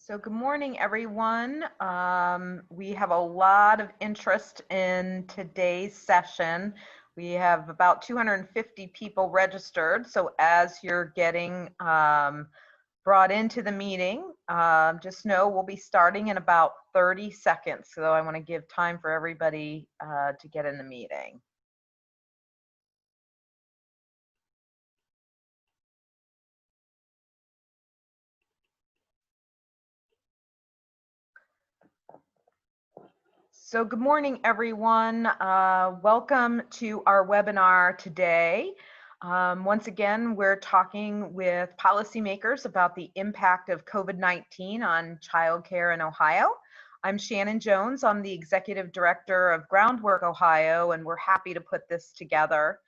So good morning, everyone. We have a lot of interest in today's session. We have about 250 people registered. So as you're getting brought into the meeting, just know we'll be starting in about 30 seconds. So I want to give time for everybody to get in the meeting. So good morning, everyone. Welcome to our webinar today. Once again, we're talking with policymakers about the impact of COVID-19 on childcare in Ohio. I'm Shannon Jones. I'm the Executive Director of Groundwork, Ohio, and we're happy to put this together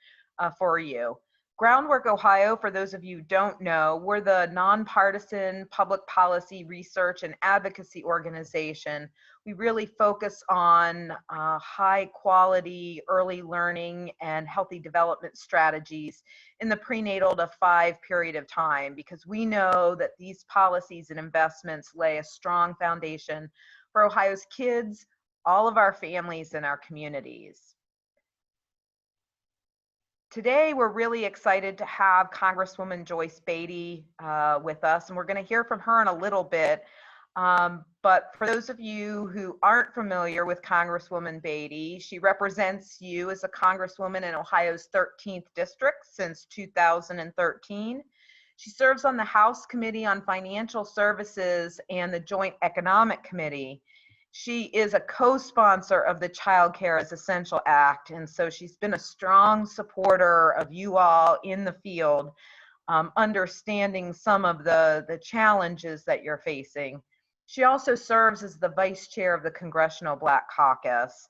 for you. Groundwork Ohio, for those of you who don't know, we're the nonpartisan public policy research and advocacy organization. We really focus on high quality early learning and healthy development strategies in the prenatal to 5 period of time, because we know that these policies and investments lay a strong foundation for Ohio's kids, all of our families, and our communities. Today, we're really excited to have Congresswoman Joyce Beatty with us, and we're going to hear from her in a little bit. But for those of you who aren't familiar with Congresswoman Beatty, she represents you as a Congresswoman in Ohio's 13th district since 2013. She serves on the House Committee on Financial Services and the Joint Economic Committee. She is a co-sponsor of the Child Care is Essential Act, and so she's been a strong supporter of you all in the field, understanding some of the challenges that you're facing. She also serves as the vice chair of the Congressional Black Caucus,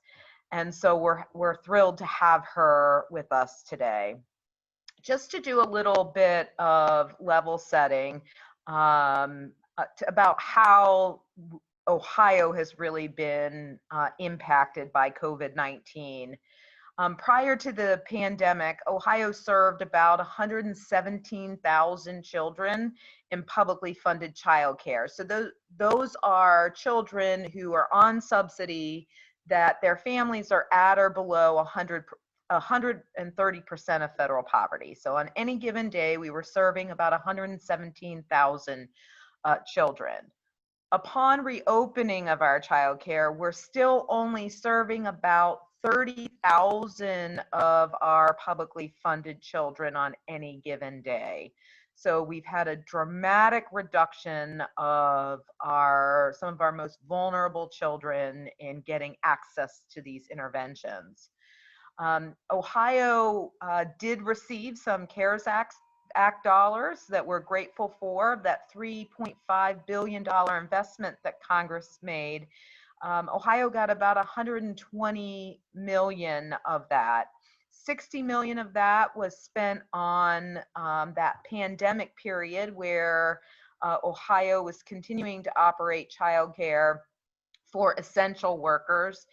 and so we're thrilled to have her with us today. Just to do a little bit of level setting about how Ohio has really been impacted by COVID-19. Prior to the pandemic, Ohio served about 117,000 children in publicly funded childcare. So those are children who are on subsidy that their families are at or below 130% of federal poverty. So on any given day, we were serving about 117,000 children. Upon reopening of our childcare, we're still only serving about 30,000 of our publicly funded children on any given day. So we've had a dramatic reduction of some of our most vulnerable children in getting access to these interventions. Ohio did receive some CARES Act dollars that we're grateful for, that $3.5 billion investment that Congress made. Ohio got about 120 million of that. 60 million of that was spent on that pandemic period where Ohio was continuing to operate childcare for essential workers.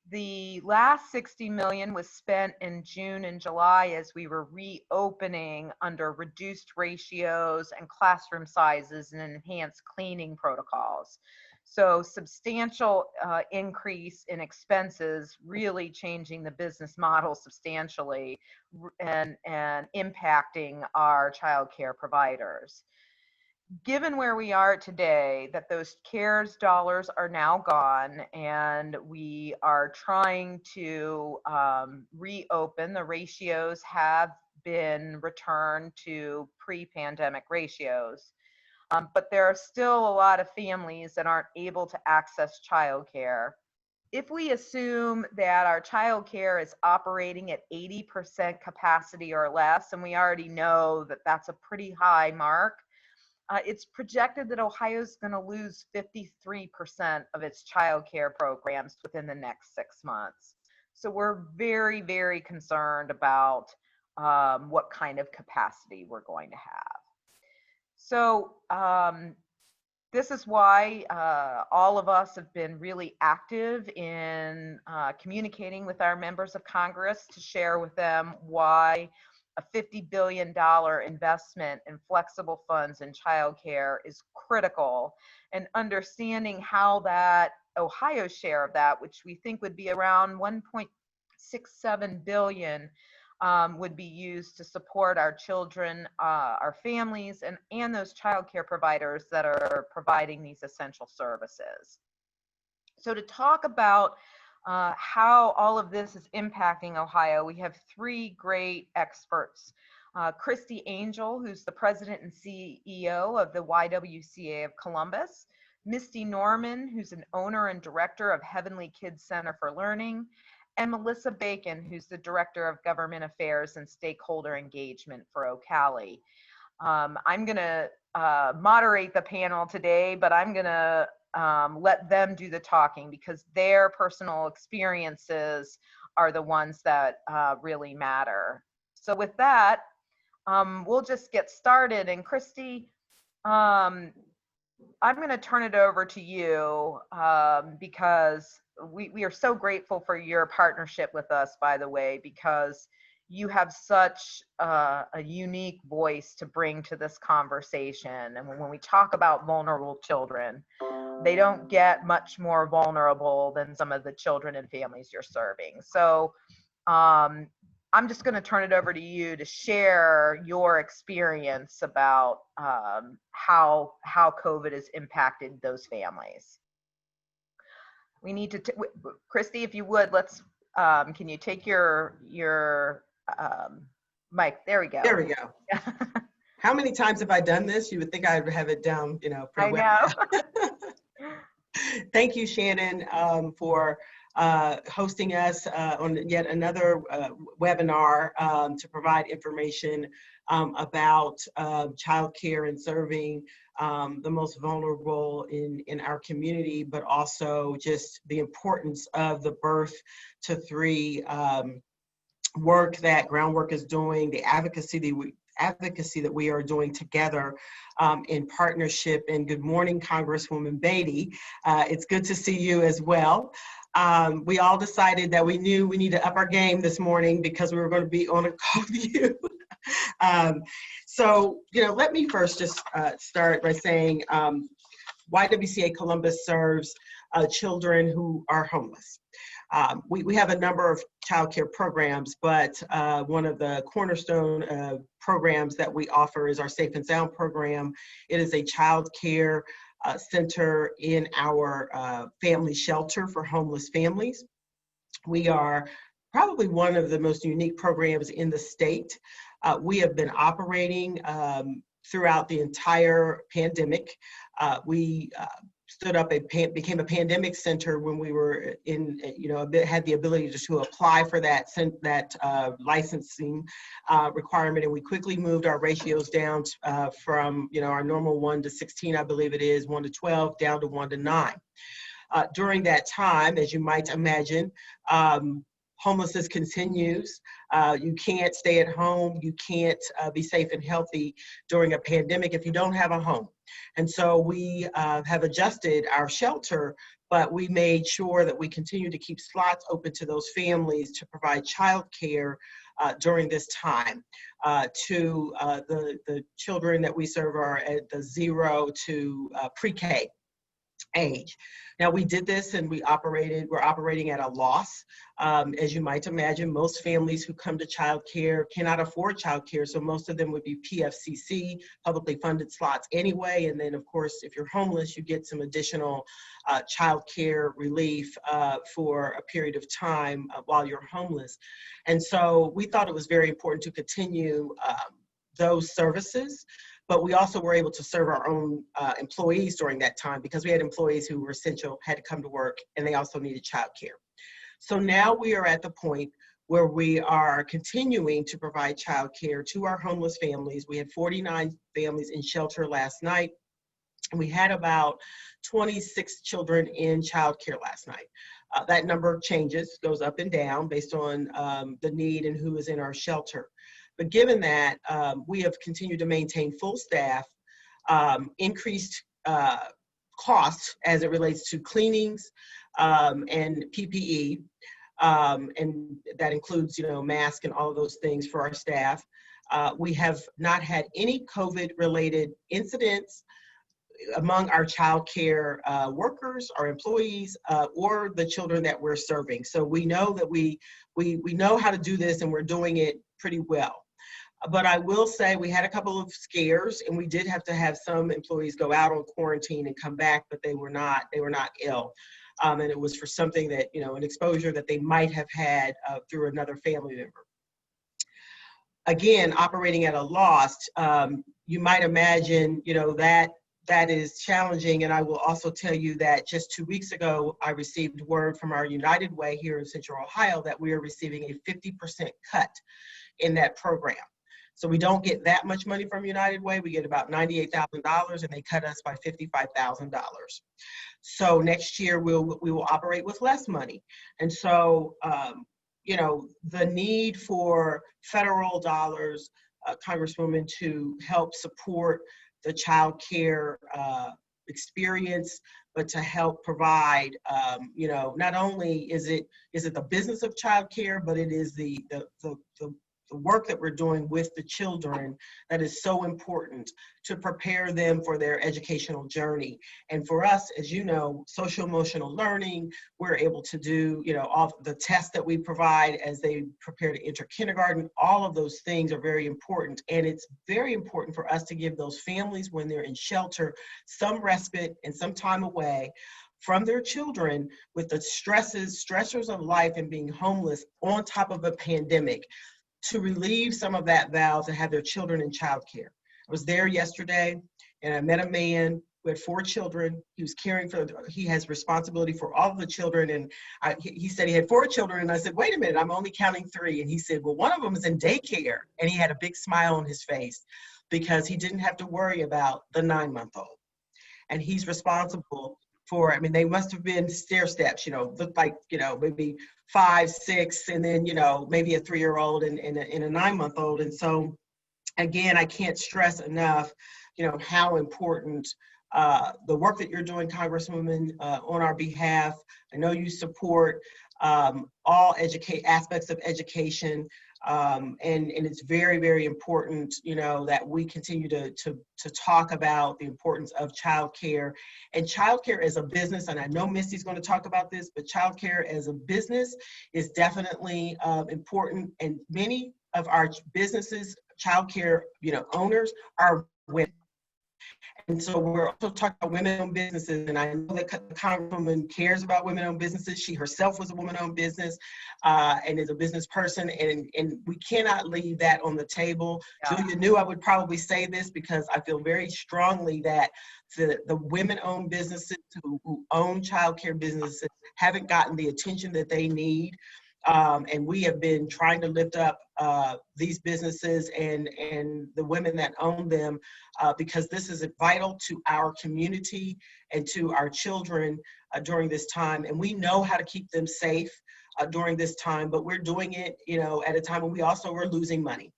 The last 60 million was spent in June and July as we were reopening under reduced ratios and classroom sizes and enhanced cleaning protocols. So substantial increase in expenses, really changing the business model substantially and impacting our childcare providers. Given where we are today, that those CARES dollars are now gone and we are trying to reopen, the ratios have been returned to pre-pandemic ratios. But there are still a lot of families that aren't able to access childcare. If we assume that our childcare is operating at 80% capacity or less, and we already know that that's a pretty high mark, it's projected that Ohio is going to lose 53% of its child care programs within the next 6 months. So we're very, very concerned about what kind of capacity we're going to have. So this is why all of us have been really active in communicating with our members of Congress to share with them why a $50 billion investment in flexible funds in childcare is critical, and understanding how that Ohio's share of that, which we think would be around 1.67 billion, would be used to support our children, our families, and those childcare providers that are providing these essential services. So to talk about how all of this is impacting Ohio, we have three great experts. Christie Angel, who's the president and CEO of the YWCA of Columbus. Misti Norman, who's an owner and director of Heavenly Kids Center for Learning. And Melissa Bacon, who's the director of government affairs and stakeholder engagement for OCALI. I'm going to moderate the panel today, but I'm going to let them do the talking because their personal experiences are the ones that really matter. So with that, we'll just get started. And Christie, I'm going to turn it over to you because we are so grateful for your partnership with us, by the way, because you have such a unique voice to bring to this conversation. And when we talk about vulnerable children, they don't get much more vulnerable than some of the children and families you're serving. So I'm just going to turn it over to you to share your experience about how COVID has impacted those families. We need to, Christie, if you would, let's, can you take your mic? There we go. There we go. How many times have I done this? You would think I'd have it down, you know, pretty well. I know. Thank you, Shannon, for hosting us on yet another webinar to provide information about childcare and serving the most vulnerable in our community, but also just the importance of the birth to three work that Groundwork is doing, the advocacy that we are doing together in partnership. And good morning, Congresswoman Beatty. It's good to see you as well. We all decided that we knew we need to up our game this morning because we were going to be on a call with you. So, you know, let me first just start by saying YWCA Columbus serves children who are homeless. We have a number of childcare programs, but one of the cornerstone programs that we offer is our Safe and Sound program. It is a child care center in our family shelter for homeless families. We are probably one of the most unique programs in the state. We have been operating throughout the entire pandemic. We stood up became a pandemic center when we were in, you know, had the ability to apply for that licensing requirement, and we quickly moved our ratios down from, you know, our normal 1 to 16, I believe it is, 1 to 12, down to 1 to 9. During that time, as you might imagine, homelessness continues. You can't stay at home. You can't be safe and healthy during a pandemic if you don't have a home. And so we have adjusted our shelter, but we made sure that we continue to keep slots open to those families to provide childcare during this time. To the children that we serve are at the 0 to pre-K age. Now, we did this and we're operating at a loss. As you might imagine, most families who come to childcare cannot afford childcare, so most of them would be PFCC, publicly funded slots anyway. And then, of course, if you're homeless, you get some additional childcare relief for a period of time while you're homeless. And so we thought it was very important to continue those services. But we also were able to serve our own employees during that time because we had employees who were essential, had to come to work, and they also needed childcare. So now we are at the point where we are continuing to provide childcare to our homeless families. We had 49 families in shelter last night. And we had about 26 children in childcare last night. That number changes, goes up and down based on the need and who is in our shelter. But given that, we have continued to maintain full staff, increased costs as it relates to cleanings and PPE. and that includes, masks and all of those things for our staff. We have not had any COVID-related incidents among our child care workers, our employees, or the children that we're serving. So we know that we know how to do this, and we're doing it pretty well. But I will say we had a couple of scares, and we did have to have some employees go out on quarantine and come back, but they were not ill. And it was for something that, an exposure that they might have had through another family member. Again, operating at a loss, you might imagine, that is challenging. And I will also tell you that just 2 weeks ago, I received word from our United Way here in Central Ohio that we are receiving a 50% cut in that program. So we don't get that much money from United Way. We get about $98,000, and they cut us by $55,000. So next year we will operate with less money. And so, the need for federal dollars, Congresswoman, to help support the child care experience, but to help provide, not only is it the business of child care, but it is the work that we're doing with the children that is so important to prepare them for their educational journey. And for us, as you know, social emotional learning, we're able to do, all the tests that we provide as they prepare to enter kindergarten. All of those things are very important. And it's very important for us to give those families, when they're in shelter, some respite and some time away from their children with the stressors of life and being homeless on top of a pandemic, to relieve some of that vow to have their children in childcare. I was there yesterday, and I met a man who had 4 children. He was he has responsibility for all of the children. And he said he had 4 children. And I said, wait a minute, I'm only counting 3. And he said, well, one of them is in daycare. And he had a big smile on his face because he didn't have to worry about the 9-month-old. And he's responsible for, they must have been stair steps, looked like, maybe 5, 6, and then, maybe a 3-year-old and a 9-month-old. And so, again, I can't stress enough, how important the work that you're doing, Congresswoman, on our behalf. I know you support all aspects of education. And it's very, very important, that we continue to talk about the importance of childcare and childcare as a business. And I know Misti's going to talk about this, but childcare as a business is definitely important. And many of our businesses, childcare, owners are women. And so we're also talking about women-owned businesses, and I know that the Congresswoman cares about women-owned businesses. She herself was a woman-owned business and is a business person, and we cannot leave that on the table. Yeah. Julia knew I would probably say this because I feel very strongly that the women-owned businesses who own childcare businesses haven't gotten the attention that they need. And we have been trying to lift up these businesses and the women that own them because this is vital to our community and to our children during this time. And we know how to keep them safe during this time, but we're doing it, at a time when we also are losing money.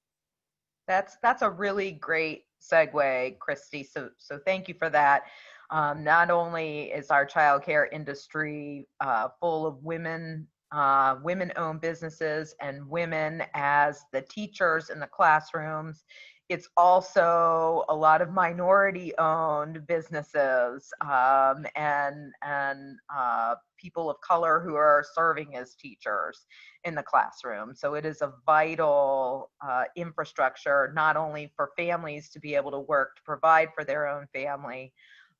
That's a really great segue, Christie. So thank you for that. Not only is our childcare industry full of women-owned businesses and women as the teachers in the classrooms, it's also a lot of minority-owned businesses and people of color who are serving as teachers in the classroom. So it is a vital infrastructure, not only for families to be able to work to provide for their own family,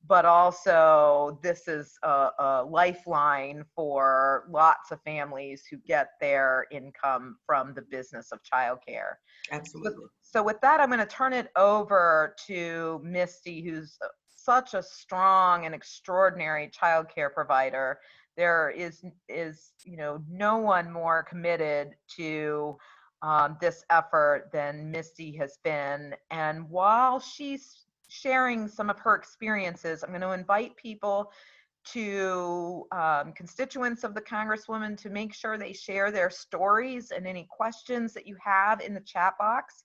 but also this is a lifeline for lots of families who get their income from the business of childcare. Absolutely. So with that, I'm going to turn it over to Misti, who's such a strong and extraordinary childcare provider. There is no one more committed to this effort than Misti has been. And while she's sharing some of her experiences, I'm going to invite people to constituents of the Congresswoman to make sure they share their stories and any questions that you have in the chat box.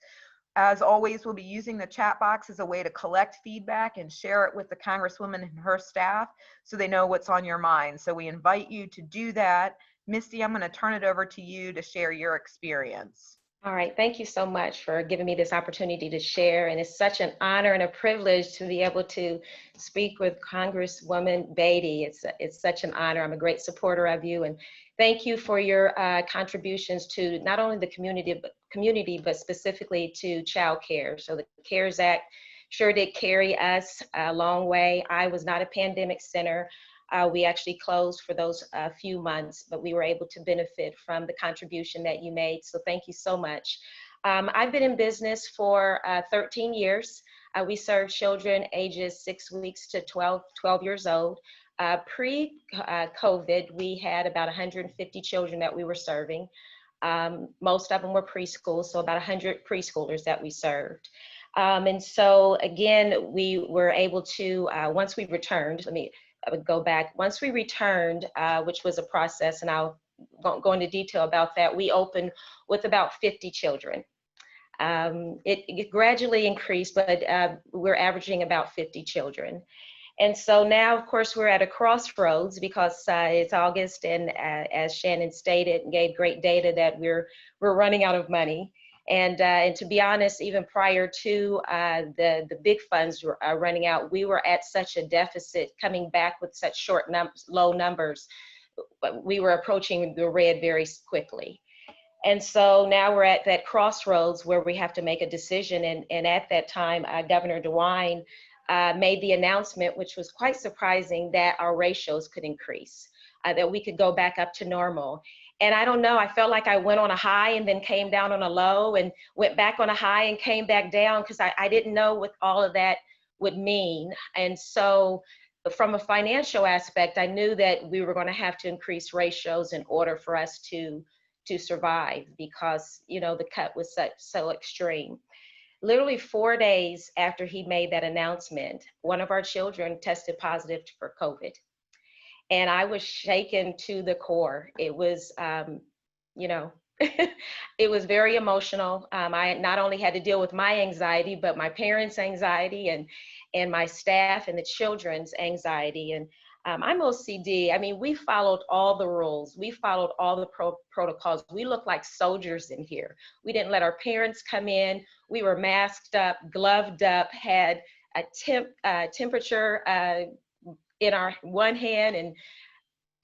As always, we'll be using the chat box as a way to collect feedback and share it with the Congresswoman and her staff so they know what's on your mind. So we invite you to do that. Misti, I'm going to turn it over to you to share your experience. All right, thank you so much for giving me this opportunity to share. And it's such an honor and a privilege to be able to speak with Congresswoman Beatty. It's such an honor. I'm a great supporter of you. And thank you for your contributions to not only the community, but specifically to child care. So the CARES Act sure did carry us a long way. I was not a pandemic center. We actually closed for those few months, but we were able to benefit from the contribution that you made. So thank you so much. I've been in business for 13 years. We serve children ages 6 weeks to 12 years old. Pre-COVID, we had about 150 children that we were serving. Most of them were preschool, so about 100 preschoolers that we served. And so again, we were able to, once we returned, I would go back. Once we returned, which was a process, and I'll go into detail about that, we opened with about 50 children. It gradually increased, but we're averaging about 50 children. And so now, of course, we're at a crossroads because it's August, and as Shannon stated and gave great data, that we're running out of money. And to be honest, even prior to the big funds running out, we were at such a deficit, coming back with such low numbers. We were approaching the red very quickly. And so now we're at that crossroads where we have to make a decision. And at that time, Governor DeWine made the announcement, which was quite surprising, that our ratios could increase, that we could go back up to normal. And I don't know, I felt like I went on a high and then came down on a low and went back on a high and came back down, because I didn't know what all of that would mean. And so from a financial aspect, I knew that we were going to have to increase ratios in order for us to survive, because, you know, the cut was so extreme. Literally 4 days after he made that announcement, one of our children tested positive for COVID. And I was shaken to the core. It was, you know, it was very emotional. I not only had to deal with my anxiety, but my parents' anxiety and my staff and the children's anxiety. And I'm OCD. I mean, we followed all the rules. We followed all the protocols. We looked like soldiers in here. We didn't let our parents come in. We were masked up, gloved up, had a temperature in our one hand, and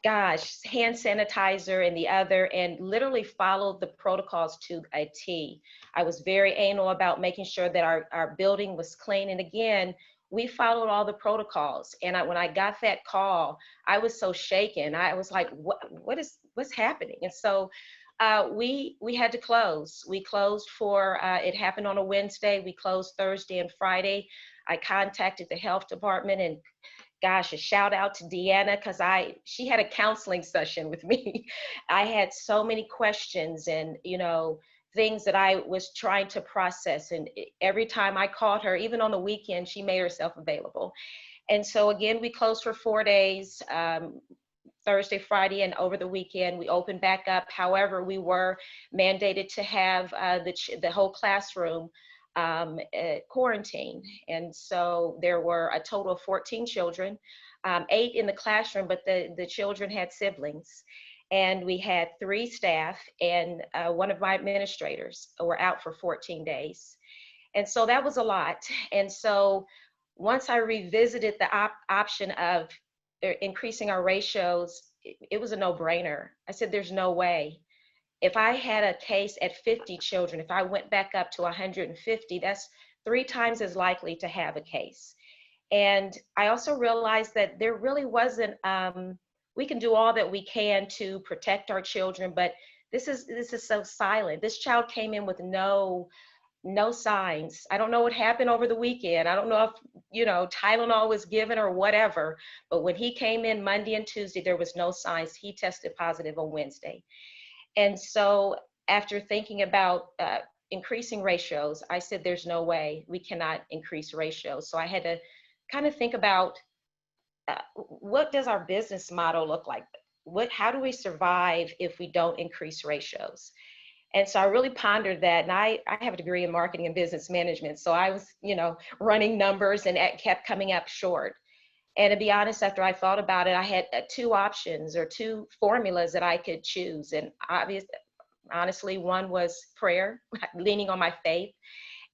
gosh, hand sanitizer in the other, and literally followed the protocols to a T. I was very anal about making sure that our building was clean. And again, we followed all the protocols. And when I got that call, I was so shaken. I was like, what's happening? And so we had to close. We closed for, it happened on a Wednesday. We closed Thursday and Friday. I contacted the health department, and gosh, a shout out to Deanna, because she had a counseling session with me. I had so many questions and, you know, things that I was trying to process. And every time I called her, even on the weekend, she made herself available. And so again, we closed for 4 days, Thursday, Friday, and over the weekend, we opened back up. However, we were mandated to have the whole classroom quarantine. And so there were a total of 14 children, 8 in the classroom, but the children had siblings. And we had 3 staff, and one of my administrators were out for 14 days. And so that was a lot. And so once I revisited the option of increasing our ratios, it was a no-brainer. I said, there's no way. If I had a case at 50 children, if I went back up to 150, that's 3 times as likely to have a case. And I also realized that there really wasn't, we can do all that we can to protect our children, but this is so silent. This child came in with no signs. I don't know what happened over the weekend. I don't know if, you know, Tylenol was given or whatever, but when he came in Monday and Tuesday, there was no signs. He tested positive on Wednesday. And so after thinking about increasing ratios, I said, there's no way we cannot increase ratios. So I had to kind of think about what does our business model look like? How do we survive if we don't increase ratios? And so I really pondered that. And I have a degree in marketing and business management. So I was, you know, running numbers, and it kept coming up short. And to be honest, after I thought about it, I had two options or two formulas that I could choose. And honestly, one was prayer, leaning on my faith.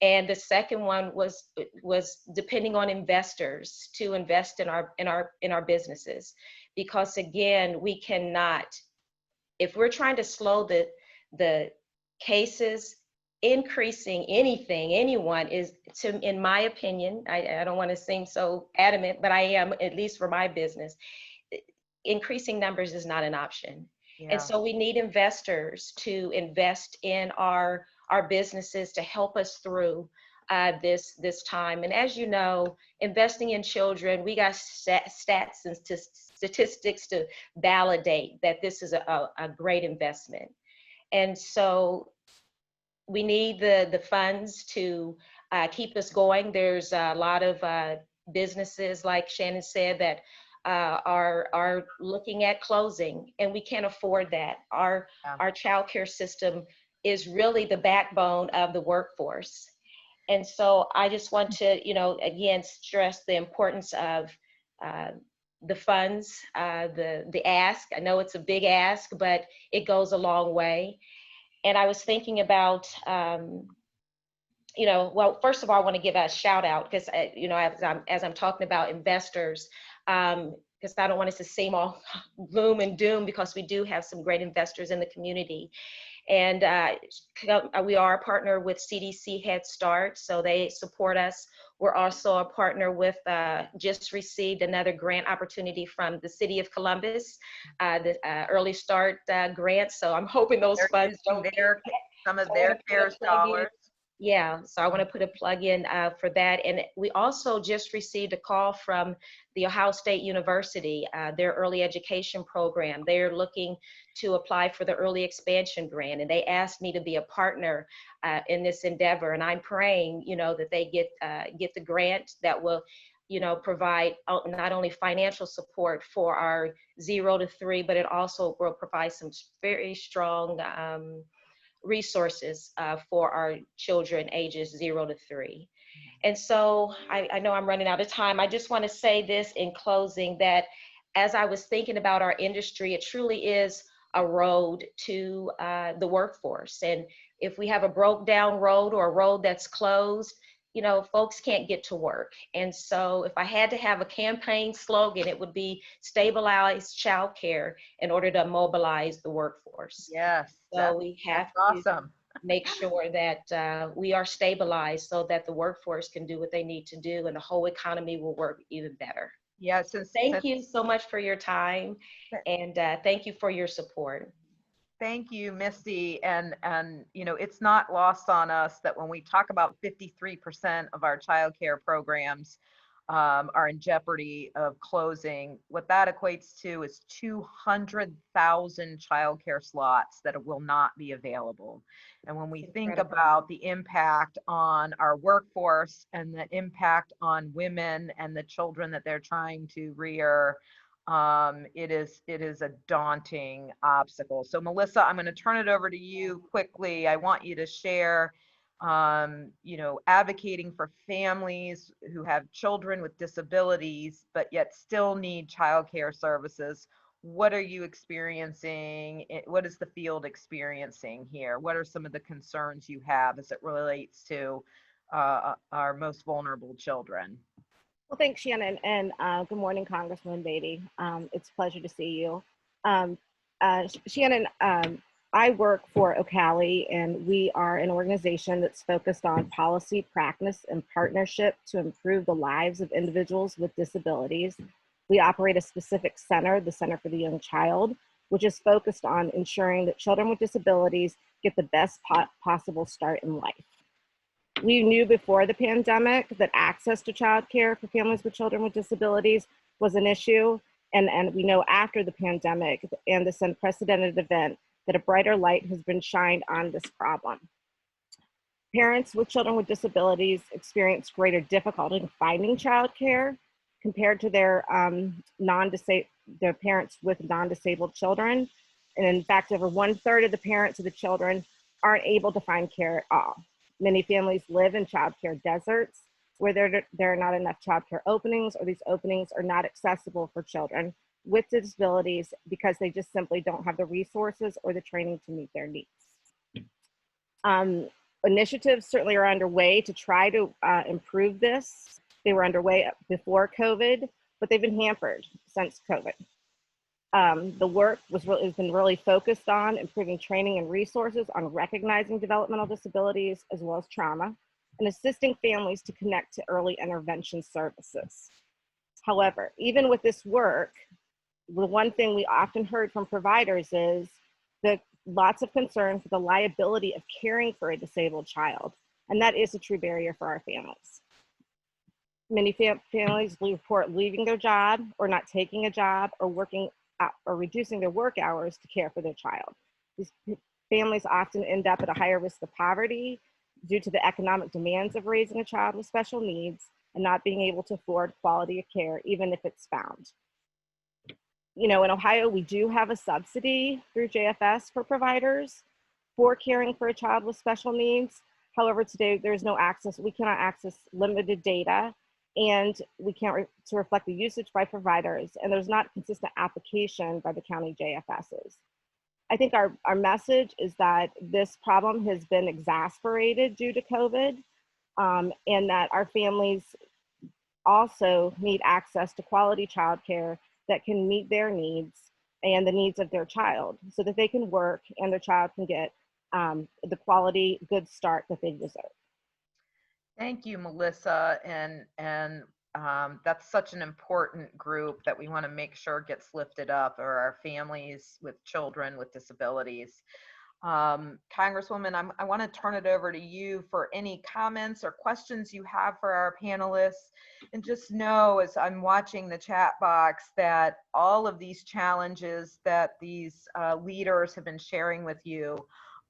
And the second one was depending on investors to invest in our businesses. Because again, we cannot, if we're trying to slow the cases, increasing anyone is, in my opinion, I don't want to seem so adamant, but I am, at least for my business, increasing numbers is not an option. Yeah. And so we need investors to invest in our businesses to help us through this time. And as you know, investing in children, we got stats and statistics to validate that this is a great investment. And so we need the funds to keep us going. There's a lot of businesses, like Shannon said, that are looking at closing, and we can't afford that. Our child care system is really the backbone of the workforce. And so I just want to, again, stress the importance of the funds, the ask. I know it's a big ask, but it goes a long way. And I was thinking about, well, first of all, I want to give a shout out because, as I'm talking about investors, because I don't want us to seem all gloom and doom, because we do have some great investors in the community. And we are a partner with CDC Head Start, so they support us. We're also a partner with, just received another grant opportunity from the City of Columbus, the Early Start grant. So I'm hoping those funds don't some of their CARES dollars. Yeah, so I want to put a plug in for that. And we also just received a call from the Ohio State University, their early education program. They're looking to apply for the early expansion grant, and they asked me to be a partner in this endeavor. And I'm praying, that they get the grant that will, provide not only financial support for our 0 to 3, but it also will provide some very strong resources for our children ages 0 to 3. And so I know I'm running out of time. I just want to say this in closing, that as I was thinking about our industry, it truly is a road to the workforce. And if we have a broke down road or a road that's closed, folks can't get to work. And so if I had to have a campaign slogan, it would be stabilize childcare in order to mobilize the workforce. Yes. So we have to make sure that we are stabilized so that the workforce can do what they need to do and the whole economy will work even better. Yes. Thank you so much for your time, and thank you for your support. Thank you, Misti. And it's not lost on us that when we talk about 53% of our child care programs are in jeopardy of closing, what that equates to is 200,000 child care slots that will not be available. And when we think about the impact on our workforce and the impact on women and the children that they're trying to rear, it is a daunting obstacle. So Melissa, I'm going to turn it over to you quickly. I want you to share, advocating for families who have children with disabilities, but yet still need childcare services. What are you experiencing? What is the field experiencing here? What are some of the concerns you have as it relates to our most vulnerable children? Well, thanks, Shannon, and good morning, Congresswoman Beatty. It's a pleasure to see you. Shannon, I work for OCALI, and we are an organization that's focused on policy, practice, and partnership to improve the lives of individuals with disabilities. We operate a specific center, the Center for the Young Child, which is focused on ensuring that children with disabilities get the best possible start in life. We knew before the pandemic that access to childcare for families with children with disabilities was an issue. And we know after the pandemic and this unprecedented event that a brighter light has been shined on this problem. Parents with children with disabilities experience greater difficulty in finding childcare compared to their parents with non-disabled children. And in fact, over 1/3 of the parents of the children aren't able to find care at all. Many families live in childcare deserts, where there are not enough childcare openings, or these openings are not accessible for children with disabilities because they just simply don't have the resources or the training to meet their needs. Initiatives certainly are underway to try to improve this. They were underway before COVID, but they've been hampered since COVID. The work has been really focused on improving training and resources on recognizing developmental disabilities as well as trauma, and assisting families to connect to early intervention services. However, even with this work, the one thing we often heard from providers is that lots of concern for the liability of caring for a disabled child, and that is a true barrier for our families. Many families report leaving their job or not taking a job or working or reducing their work hours to care for their child. These families often end up at a higher risk of poverty due to the economic demands of raising a child with special needs and not being able to afford quality of care, even if it's found. You know, in Ohio, we do have a subsidy through JFS for providers for caring for a child with special needs. However, today there's no access. We cannot access limited data, and we can't to reflect the usage by providers, and there's not consistent application by the county JFSs. I think our message is that this problem has been exacerbated due to COVID, and that our families also need access to quality childcare that can meet their needs and the needs of their child so that they can work and their child can get the quality, good start that they deserve. Thank you, Melissa. And that's such an important group that we want to make sure gets lifted up, or our families with children with disabilities. Congresswoman, I want to turn it over to you for any comments or questions you have for our panelists. And just know, as I'm watching the chat box, that all of these challenges that these leaders have been sharing with you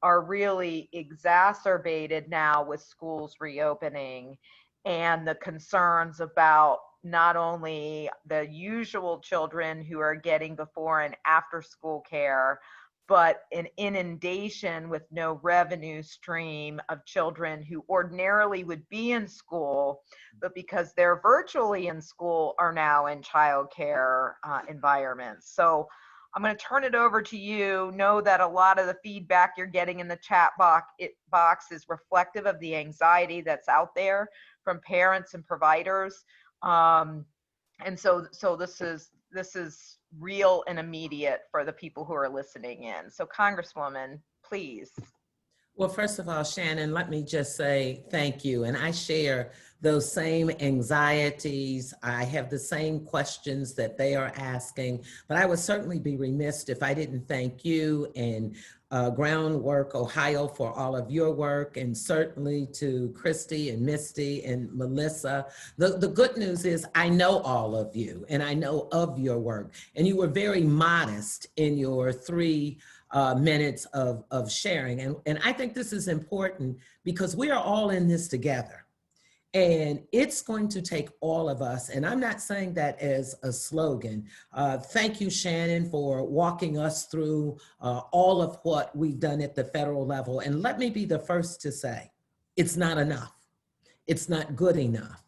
are really exacerbated now with schools reopening, and the concerns about not only the usual children who are getting before and after school care, but an inundation with no revenue stream of children who ordinarily would be in school, but because they're virtually in school are now in childcare environments. So I'm going to turn it over to you. Know that a lot of the feedback you're getting in the chat box is reflective of the anxiety that's out there from parents and providers. And so this is real and immediate for the people who are listening in. So Congresswoman, please. Well, first of all, Shannon, let me just say thank you. And I share those same anxieties. I have the same questions that they are asking, but I would certainly be remiss if I didn't thank you and Groundwork Ohio for all of your work, and certainly to Christie and Misti and Melissa. The good news is I know all of you and I know of your work, and you were very modest in your 3 minutes of sharing. And I think this is important because we are all in this together. And it's going to take all of us, and I'm not saying that as a slogan. Thank you, Shannon, for walking us through all of what we've done at the federal level. And let me be the first to say, it's not enough. It's not good enough.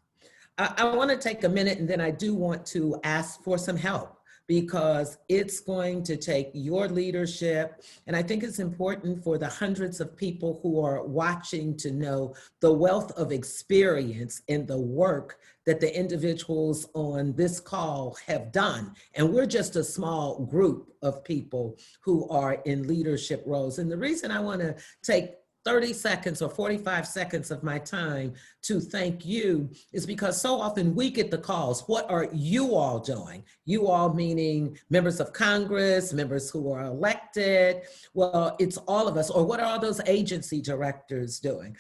I want to take a minute, and then I do want to ask for some help, because it's going to take your leadership. And I think it's important for the hundreds of people who are watching to know the wealth of experience in the work that the individuals on this call have done. And we're just a small group of people who are in leadership roles. And the reason I want to take 30 seconds or 45 seconds of my time to thank you is because so often we get the calls, what are you all doing? You all meaning members of Congress, members who are elected. Well, it's all of us. Or what are all those agency directors doing?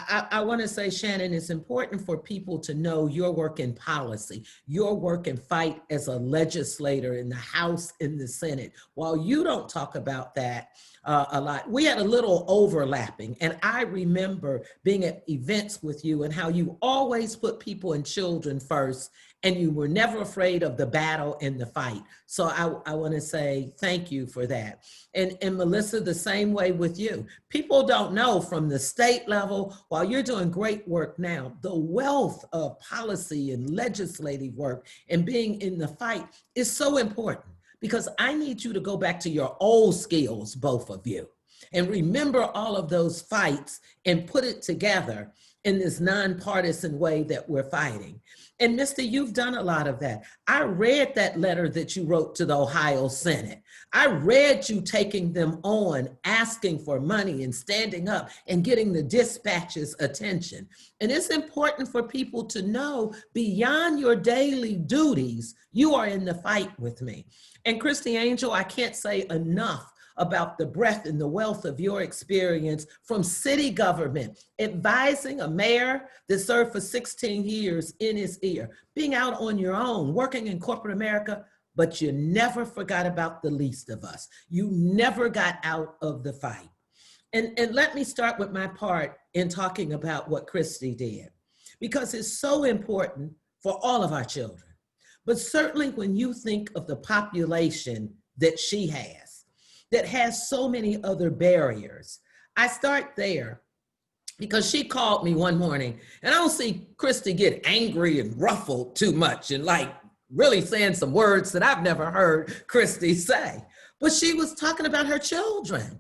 I want to say, Shannon, it's important for people to know your work in policy, your work and fight as a legislator in the House, in the Senate. While you don't talk about that a lot, we had a little overlapping. And I remember being at events with you and how you always put people and children first and you were never afraid of the battle and the fight. So I want to say thank you for that. And Melissa, the same way with you. People don't know from the state level, while you're doing great work now, the wealth of policy and legislative work and being in the fight is so important, because I need you to go back to your old skills, both of you, and remember all of those fights and put it together in this nonpartisan way that we're fighting. And Misti, you've done a lot of that. I read that letter that you wrote to the Ohio Senate. I read you taking them on, asking for money and standing up and getting the dispatch's attention. And it's important for people to know, beyond your daily duties, you are in the fight with me. And Christie Angel, I can't say enough about the breadth and the wealth of your experience from city government, advising a mayor that served for 16 years in his ear, being out on your own, working in corporate America, but you never forgot about the least of us. You never got out of the fight. And let me start with my part in talking about what Christie did, because it's so important for all of our children. But certainly when you think of the population that she has, that has so many other barriers. I start there because she called me one morning, and I don't see Christie get angry and ruffled too much and like really saying some words that I've never heard Christie say. But she was talking about her children.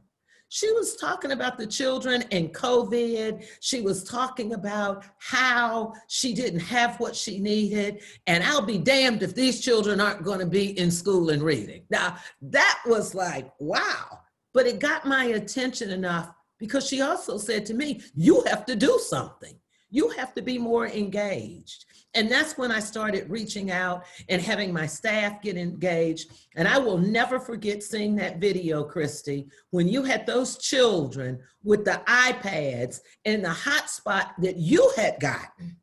She was talking about the children and COVID. She was talking about how she didn't have what she needed. And I'll be damned if these children aren't going to be in school and reading. Now, that was like, wow. But it got my attention enough because she also said to me, you have to do something. You have to be more engaged. And that's when I started reaching out and having my staff get engaged. And I will never forget seeing that video, Christie, when you had those children with the iPads and the hotspot that you had gotten.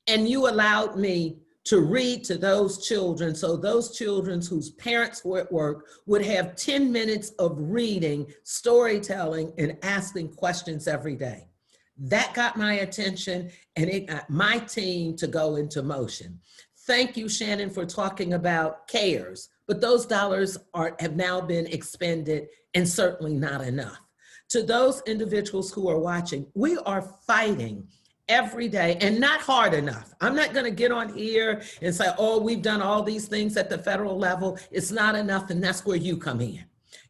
And you allowed me to read to those children, so those children whose parents were at work would have 10 minutes of reading, storytelling, and asking questions every day. That got my attention, and it got my team to go into motion. Thank you, Shannon, for talking about CARES, but those dollars have now been expended, and certainly not enough. To those individuals who are watching, we are fighting every day, and not hard enough. I'm not going to get on here and say, oh, we've done all these things at the federal level. It's not enough, and that's where you come in.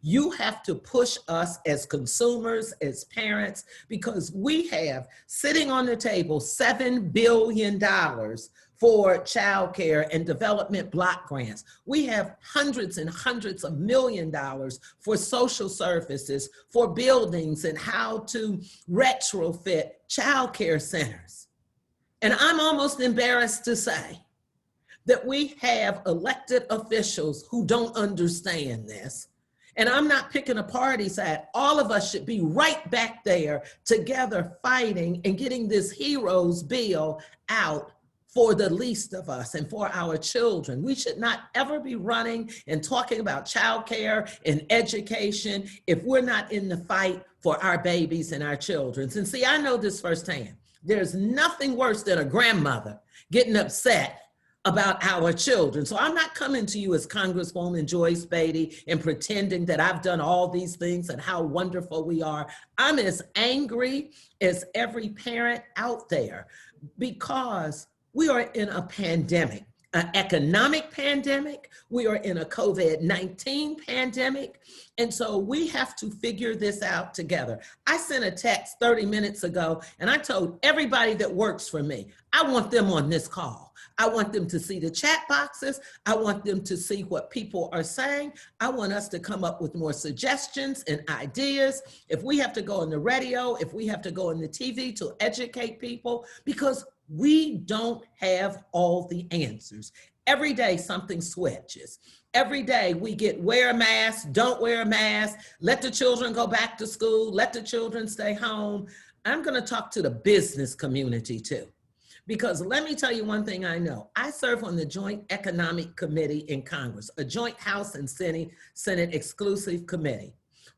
You have to push us as consumers, as parents, because we have sitting on the table $7 billion for childcare and development block grants. We have hundreds and hundreds of $millions for social services, for buildings and how to retrofit childcare centers. And I'm almost embarrassed to say that we have elected officials who don't understand this. And I'm not picking a party side. All of us should be right back there together fighting and getting this heroes bill out for the least of us and for our children. We should not ever be running and talking about childcare and education if we're not in the fight for our babies and our children. And see, I know this firsthand. There's nothing worse than a grandmother getting upset about our children. So I'm not coming to you as Congresswoman Joyce Beatty and pretending that I've done all these things and how wonderful we are. I'm as angry as every parent out there because we are in a pandemic, an economic pandemic. We are in a COVID-19 pandemic. And so we have to figure this out together. I sent a text 30 minutes ago and I told everybody that works for me, I want them on this call. I want them to see the chat boxes. I want them to see what people are saying. I want us to come up with more suggestions and ideas. If we have to go on the radio, if we have to go on the TV to educate people, because we don't have all the answers. Every day something switches. Every day we get wear a mask, don't wear a mask, let the children go back to school, let the children stay home. I'm going to talk to the business community too. Because let me tell you one thing I know. I serve on the Joint Economic Committee in Congress, a joint House and Senate exclusive committee.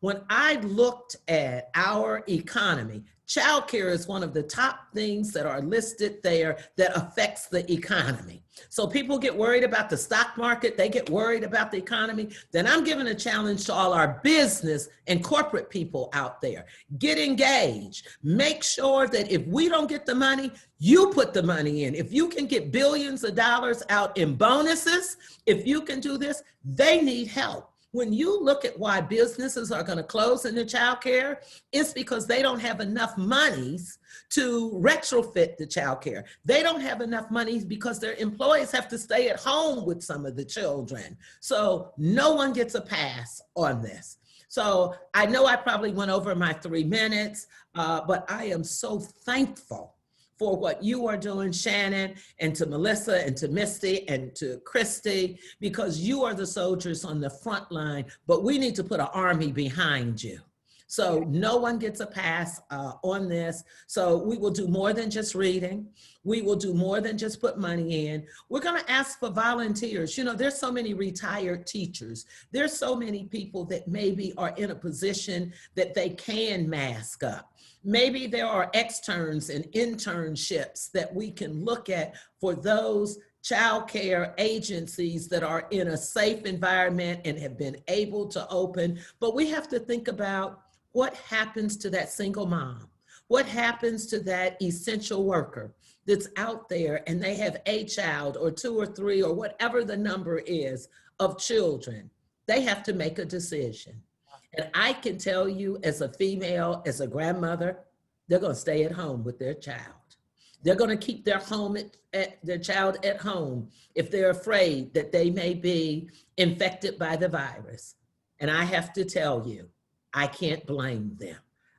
When I looked at our economy, childcare is one of the top things that are listed there that affects the economy. So people get worried about the stock market, they get worried about the economy. Then I'm giving a challenge to all our business and corporate people out there. Get engaged. Make sure that if we don't get the money, you put the money in. If you can get billions of dollars out in bonuses, if you can do this, they need help. When you look at why businesses are going to close in the child care, it's because they don't have enough monies to retrofit the child care. They don't have enough money because their employees have to stay at home with some of the children. So no one gets a pass on this. So I know I probably went over my 3 minutes, but I am so thankful for what you are doing, Shannon, and to Melissa, and to Misti, and to Christie, because you are the soldiers on the front line, but we need to put an army behind you. So no one gets a pass on this. So we will do more than just reading. We will do more than just put money in. We're gonna ask for volunteers. You know, there's so many retired teachers. There's so many people that maybe are in a position that they can mask up. Maybe there are externs and internships that we can look at for those child care agencies that are in a safe environment and have been able to open. But we have to think about what happens to that single mom? What happens to that essential worker that's out there and they have a child or 2 or 3 or whatever the number is of children? They have to make a decision. And I can tell you as a female, as a grandmother, they're going to stay at home with their child. They're going to keep their their child at home if they're afraid that they may be infected by the virus. And I have to tell you, I can't blame them.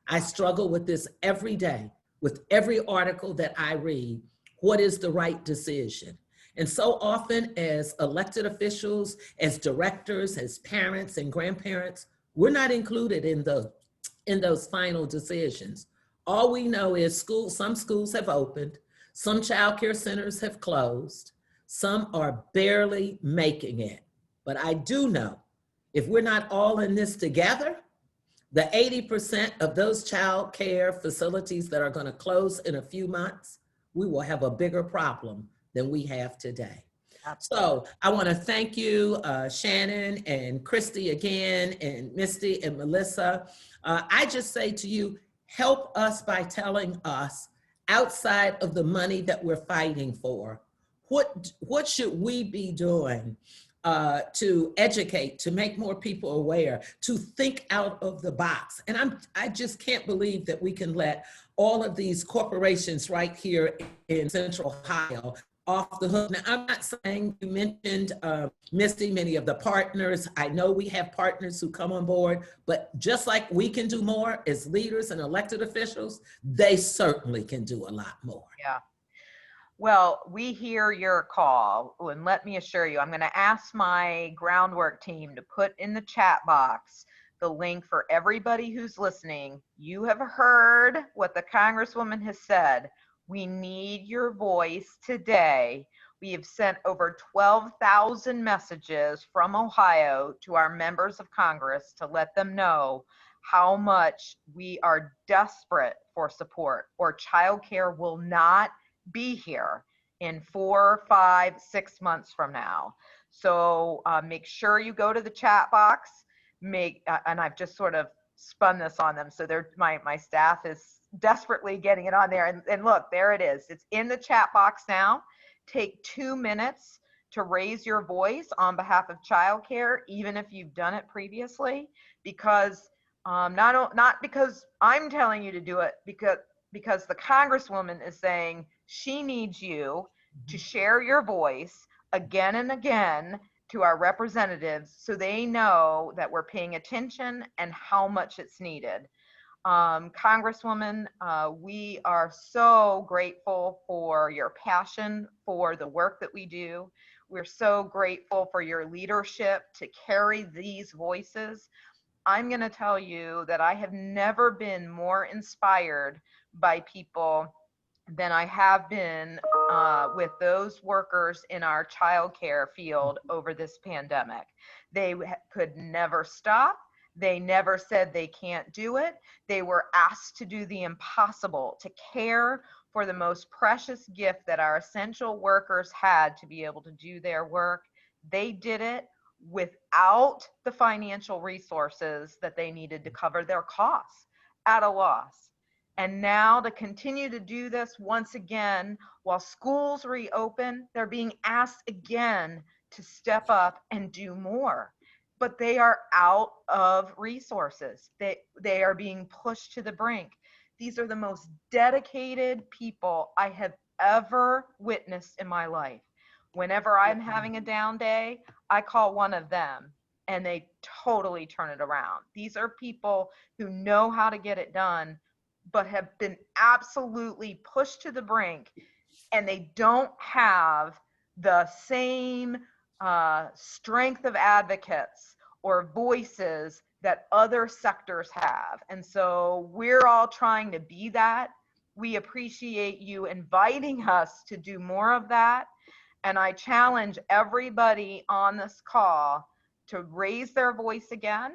I struggle with this every day, with every article that I read. What is the right decision? And so often as elected officials, as directors, as parents and grandparents, we're not included in those final decisions. All we know is some schools have opened, some child care centers have closed, some are barely making it. But I do know if we're not all in this together, the 80% of those child care facilities that are going to close in a few months, we will have a bigger problem than we have today. So I want to thank you, Shannon and Christie again, and Misti and Melissa. I just say to you, help us by telling us, outside of the money that we're fighting for, what should we be doing to educate, to make more people aware, to think out of the box. And I just can't believe that we can let all of these corporations right here in Central Ohio off the hook. Now, I'm not saying, you mentioned, Misti, many of the partners. I know we have partners who come on board, but just like we can do more as leaders and elected officials, they certainly can do a lot more. Yeah. Well, we hear your call, and let me assure you, I'm going to ask my Groundwork team to put in the chat box the link for everybody who's listening. You have heard what the Congresswoman has said. We need your voice today. We have sent over 12,000 messages from Ohio to our members of Congress to let them know how much we are desperate for support, or childcare will not be here in 4, 5, 6 months from now. So make sure you go to the chat box, and I've just sort of spun this on them. So my staff is desperately getting it on there. And look, there it is. It's in the chat box now. Take 2 minutes to raise your voice on behalf of childcare, even if you've done it previously, because not because I'm telling you to do it, because the Congresswoman is saying she needs you to share your voice again and again to our representatives so they know that we're paying attention and how much it's needed. Congresswoman, we are so grateful for your passion for the work that we do. We're so grateful for your leadership to carry these voices. I'm going to tell you that I have never been more inspired by people than I have been with those workers in our childcare field over this pandemic. They could never stop. They never said they can't do it. They were asked to do the impossible, to care for the most precious gift that our essential workers had to be able to do their work. They did it without the financial resources that they needed to cover their costs, at a loss. And now to continue to do this once again, while schools reopen, they're being asked again to step up and do more. But they are out of resources. They are being pushed to the brink. These are the most dedicated people I have ever witnessed in my life. Whenever I'm having a down day, I call one of them and they totally turn it around. These are people who know how to get it done, but have been absolutely pushed to the brink, and they don't have the same strength of advocates or voices that other sectors have. And so we're all trying to be that. We appreciate you inviting us to do more of that. And I challenge everybody on this call to raise their voice again,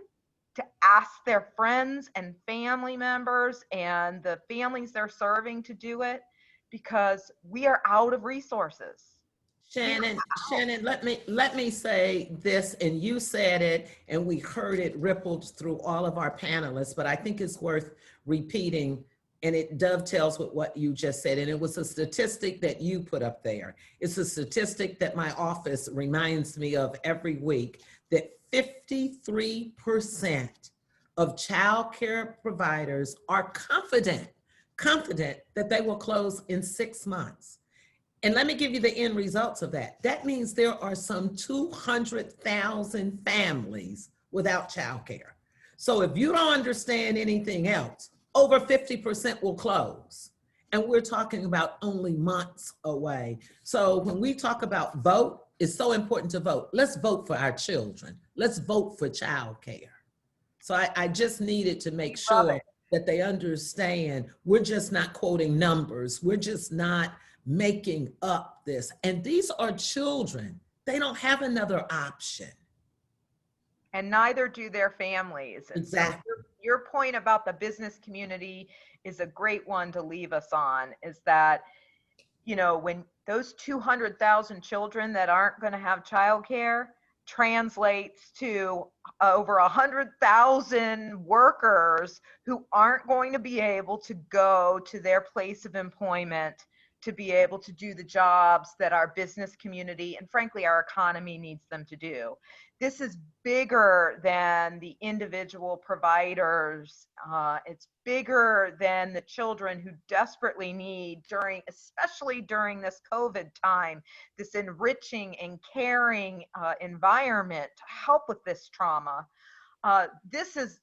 to ask their friends and family members and the families they're serving to do it, because we are out of resources. Shannon, let me say this, and you said it, and we heard it rippled through all of our panelists, but I think it's worth repeating, and it dovetails with what you just said. And it was a statistic that you put up there. It's a statistic that my office reminds me of every week, that 53% of child care providers are confident that they will close in 6 months. And let me give you the end results of that. That means there are some 200,000 families without child care. So if you don't understand anything else, over 50% will close. And we're talking about only months away. So when we talk about vote, it's so important to vote. Let's vote for our children. Let's vote for child care. So I just needed to make sure that they understand we're just not quoting numbers. We're just not making up this. And these are children. They don't have another option. And neither do their families. And exactly. So your point about the business community is a great one to leave us on, is that, you know, when those 200,000 children that aren't going to have childcare translates to over 100,000 workers who aren't going to be able to go to their place of employment to be able to do the jobs that our business community and frankly our economy needs them to do. This is bigger than the individual providers. It's bigger than the children who desperately need, especially during this COVID time, this enriching and caring environment to help with this trauma. This is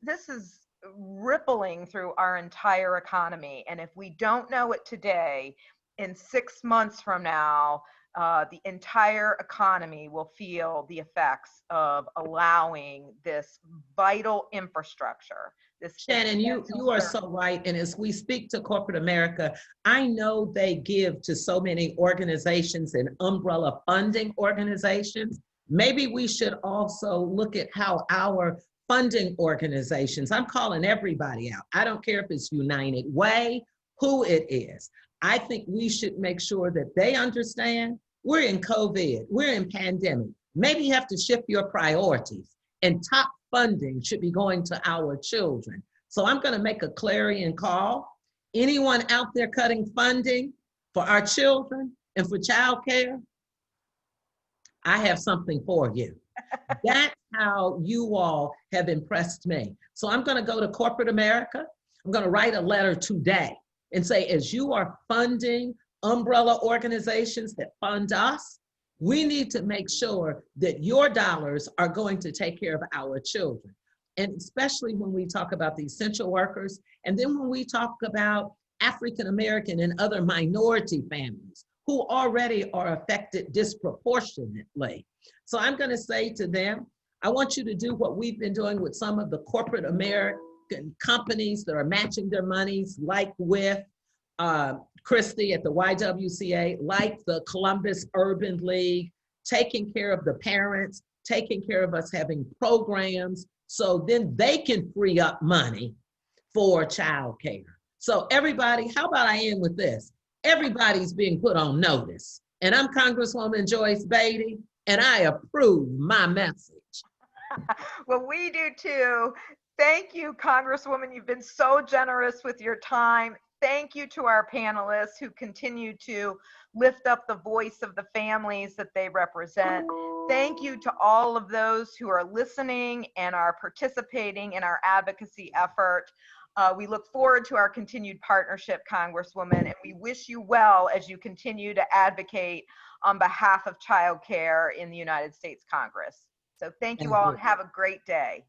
rippling through our entire economy. And if we don't know it today, in 6 months from now, the entire economy will feel the effects of allowing this vital infrastructure. Shannon, you are so right. And as we speak to corporate America, I know they give to so many organizations and umbrella funding organizations. Maybe we should also look at how our funding organizations, I'm calling everybody out. I don't care if it's United Way, who it is. I think we should make sure that they understand we're in COVID, we're in pandemic. Maybe you have to shift your priorities, and top funding should be going to our children. So I'm going to make a clarion call. Anyone out there cutting funding for our children and for childcare, I have something for you. That's how you all have impressed me. So I'm going to go to corporate America. I'm going to write a letter today and say, as you are funding umbrella organizations that fund us, we need to make sure that your dollars are going to take care of our children. And especially when we talk about the essential workers, and then when we talk about African-American and other minority families who already are affected disproportionately. So I'm going to say to them, I want you to do what we've been doing with some of the corporate American companies that are matching their monies, like with Christie at the YWCA, like the Columbus Urban League, taking care of the parents, taking care of us having programs, so then they can free up money for childcare. So everybody, how about I end with this? Everybody's being put on notice. And I'm Congresswoman Joyce Beatty, and I approve my message. Well, we do too. Thank you, Congresswoman. You've been so generous with your time. Thank you to our panelists who continue to lift up the voice of the families that they represent. Thank you to all of those who are listening and are participating in our advocacy effort. We look forward to our continued partnership, Congresswoman, and we wish you well as you continue to advocate on behalf of childcare in the United States Congress. So thank you all and have a great day.